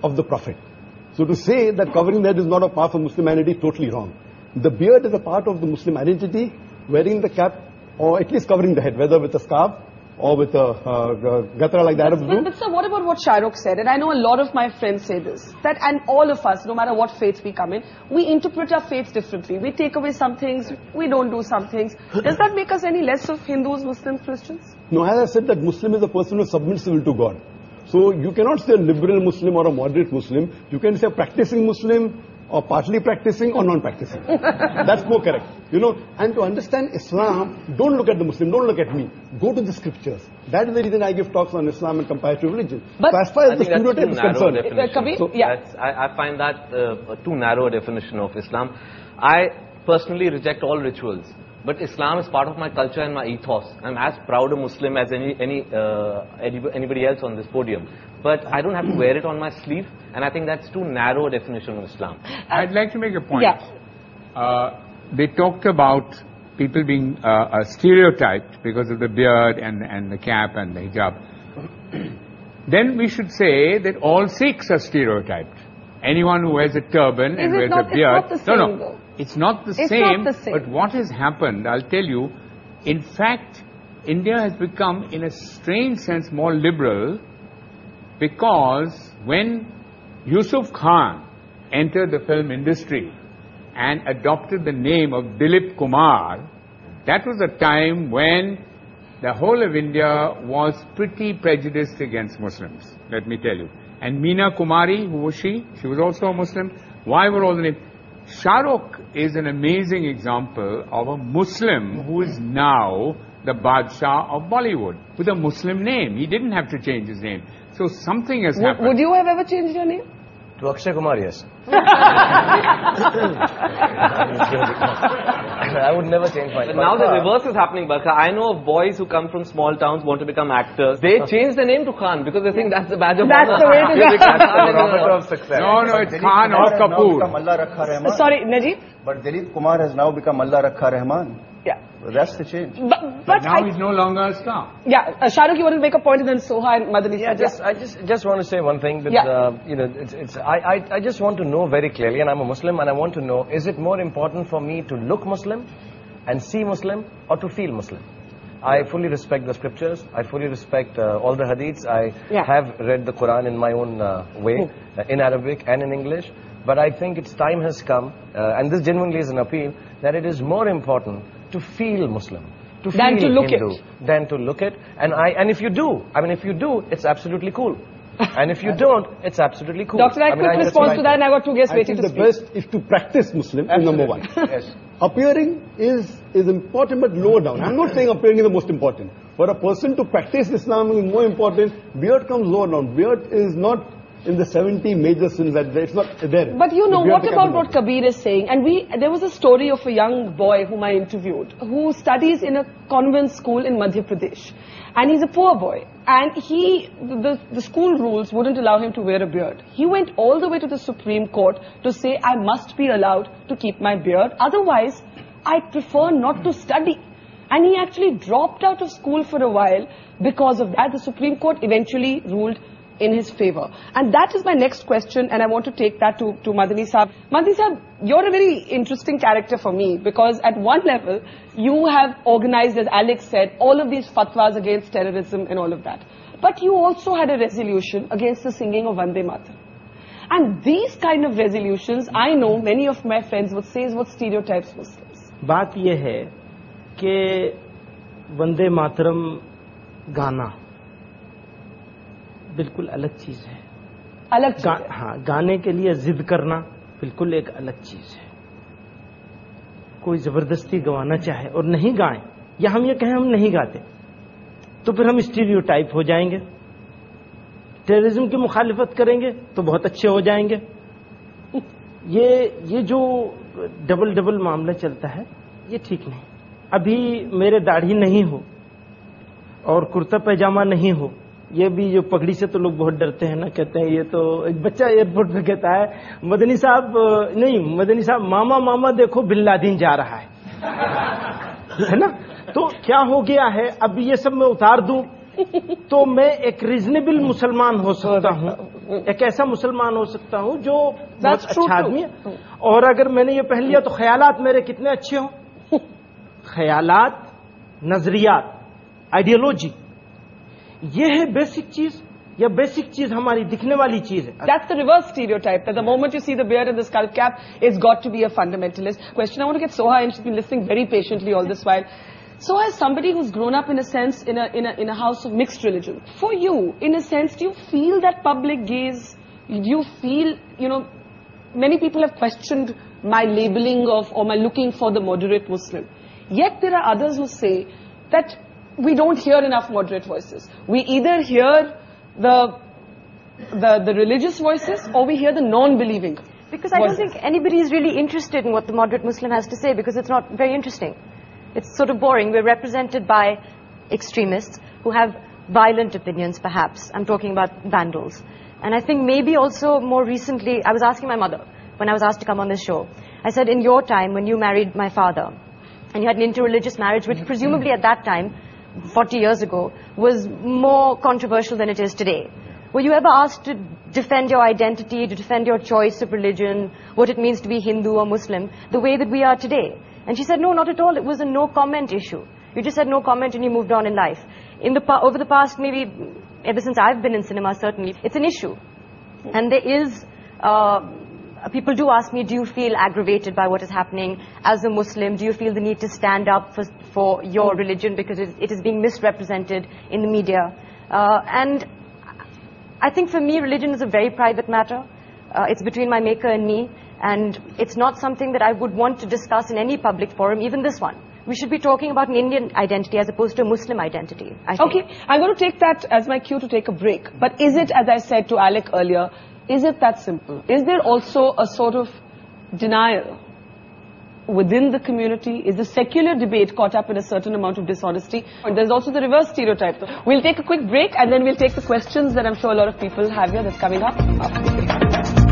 of the Prophet. So to say that covering the head is not a part of Muslim identity is totally wrong. The beard is a part of the Muslim identity, wearing the cap, or at least covering the head, whether with a scarf or with a gatra like the Arabs do. But sir, what about what Shahrukh said? And I know a lot of my friends say this, that and all of us, no matter what faith we come in, we interpret our faith differently. We take away some things, we don't do some things. Does that make us any less of Hindus, Muslims, Christians? No, as I said, that Muslim is a person who submits his will to God. So you cannot say a liberal Muslim or a moderate Muslim. You can say a practicing Muslim or partly practicing or non-practicing. That's more correct. You know, and to understand Islam, don't look at the Muslim, don't look at me. Go to the scriptures. That is the reason I give talks on Islam and comparative religion. But so as far as the stereotype is concerned, I find that too narrow a definition of Islam. I personally reject all rituals. But Islam is part of my culture and my ethos. I'm as proud a Muslim as anybody else on this podium. But I don't have to wear it on my sleeve, and I think that's too narrow a definition of Islam. I'd like to make a point. Yeah. They talked about people being stereotyped because of the beard and the cap and the hijab. Then we should say that all Sikhs are stereotyped. Anyone who wears a turban and wears a beard. It's not the same, though. It's not the same, but what has happened, I'll tell you, in fact, India has become, in a strange sense, more liberal, because when Yusuf Khan entered the film industry and adopted the name of Dilip Kumar, that was a time when the whole of India was pretty prejudiced against Muslims, let me tell you. And Meena Kumari, who was she? She was also a Muslim. Why were all the names? Shahrukh is an amazing example of a Muslim who is now the Badshah of Bollywood with a Muslim name. He didn't have to change his name. So something has happened. Would you have ever changed your name? To Akshay Kumar, yes. I would never change my name. Now the reverse is happening, Barkha. I know of boys who come from small towns, want to become actors. They change their name to Khan because they think that's the badge of honor. That's the way to go. Barometer of success. No, it's Khan or Kapoor. Sorry, Najib? But Dilip Kumar has now become Allah Rakha Rahman. Yeah. So that's the change. But now he's no longer a star. Yeah, Shahrukh, you want to make a point, and then Soha and Madani. Yeah, I just want to say one thing. That, you know, I just want to know very clearly, and I'm a Muslim, and I want to know: is it more important for me to look Muslim, and see Muslim, or to feel Muslim? I fully respect the scriptures. I fully respect all the hadiths. I have read the Qur'an in my own way, in Arabic and in English. But I think its time has come, and this genuinely is an appeal, that it is more important to feel Muslim, to feel Hindu, than to look it. And if you do, if you do, it's absolutely cool. And if you don't, it's absolutely cool. Dr. I quick response to that, and I've got two guests waiting to speak. The best is to practice Muslim, is number one. Yes. Appearing is important, but lower down. I'm not saying appearing is the most important. For a person to practice Islam is more important. Beard comes lower down. Beard is not in the 70 major sins, that it's not there. But you know, what about what Kabir is saying? And there was a story of a young boy whom I interviewed, who studies in a convent school in Madhya Pradesh. And he's a poor boy. And the school rules wouldn't allow him to wear a beard. He went all the way to the Supreme Court to say, I must be allowed to keep my beard. Otherwise, I prefer not to study. And he actually dropped out of school for a while because of that. The Supreme Court eventually ruled in his favor. And that is my next question, and I want to take that to Madani Saab. Madani Saab, you're a very interesting character for me, because at one level, you have organized, as Alex said, all of these fatwas against terrorism and all of that. But you also had a resolution against the singing of Vande Mataram. And these kind of resolutions, I know many of my friends would say is what stereotypes Muslims. बात ये है कि वंदे मातरम गाना बिल्कुल अलग चीज है। अलग चीज है। हाँ, गाने के लिए जिद करना बिल्कुल एक अलग चीज है। कोई जबरदस्ती गवाना चाहे और नहीं गाएं, या हम ये कहें हम नहीं गाते, तो फिर हम स्टीरियोटाइप हो जाएंगे। टेररिज्म की मुखालिफत करेंगे तो बहुत अच्छे हो जाएंगे। ये जो डबल मामला चलता है, ये ठीक नहीं। अभी मेरे दाढ़ी नहीं हो और कुर्ता पैजामा नहीं हो, ये भी जो पगड़ी से तो लोग बहुत डरते हैं ना, कहते हैं ये तो एक बच्चा एयरपोर्ट पे कहता है मदनी साहब मामा मामा देखो बिन लादेन जा रहा है ना। तो क्या हो गया है, अब ये सब मैं उतार दूं, तो मैं एक रीजनेबल मुसलमान हो सकता हूँ, एक ऐसा मुसलमान हो सकता हूँ जो बहुत अच्छा आदमी है। और अगर मैंने ये पहन लिया तो ख्यालात मेरे कितने अच्छे हों। ख्यालात, नजरियात, आइडियोलॉजी, ये है बेसिक चीज, या बेसिक चीज हमारी दिखने वाली चीज है। That's the reverse stereotype, that the moment you see the beard and the skull cap, it's got to be a fundamentalist. Question, I want to get Soha in. She's been listening very patiently all this while. So as somebody who's grown up in a sense in a house of mixed religion, for you, in a sense, do you feel that public gaze? Do you feel, you know, many people have questioned my labeling of or my looking for the moderate Muslim. Yet there are others who say that we don't hear enough moderate voices. We either hear the religious voices or we hear the non-believing. Because I don't think anybody is really interested in what the moderate Muslim has to say, because it's not very interesting. It's sort of boring. We're represented by extremists who have violent opinions, perhaps. I'm talking about vandals. And I think maybe also more recently, I was asking my mother when I was asked to come on this show. I said, in your time when you married my father and you had an interreligious marriage, which presumably at that time, 40 years ago, was more controversial than it is today. Were you ever asked to defend your identity, to defend your choice of religion, what it means to be Hindu or Muslim, the way that we are today? And she said, no, not at all. It was a no-comment issue. You just said no comment and you moved on in life. Over the past, maybe ever since I've been in cinema, certainly, it's an issue. And there is, people do ask me, do you feel aggravated by what is happening as a Muslim? Do you feel the need to stand up for your religion because it is being misrepresented in the media? And I think for me, religion is a very private matter. It's between my maker and me. And it's not something that I would want to discuss in any public forum, even this one. We should be talking about an Indian identity as opposed to a Muslim identity, I think. Okay, I'm going to take that as my cue to take a break. But is it, as I said to Alec earlier, is it that simple? Is there also a sort of denial within the community? Is the secular debate caught up in a certain amount of dishonesty? And there's also the reverse stereotype. We'll take a quick break and then we'll take the questions that I'm sure a lot of people have here that's coming up after the break.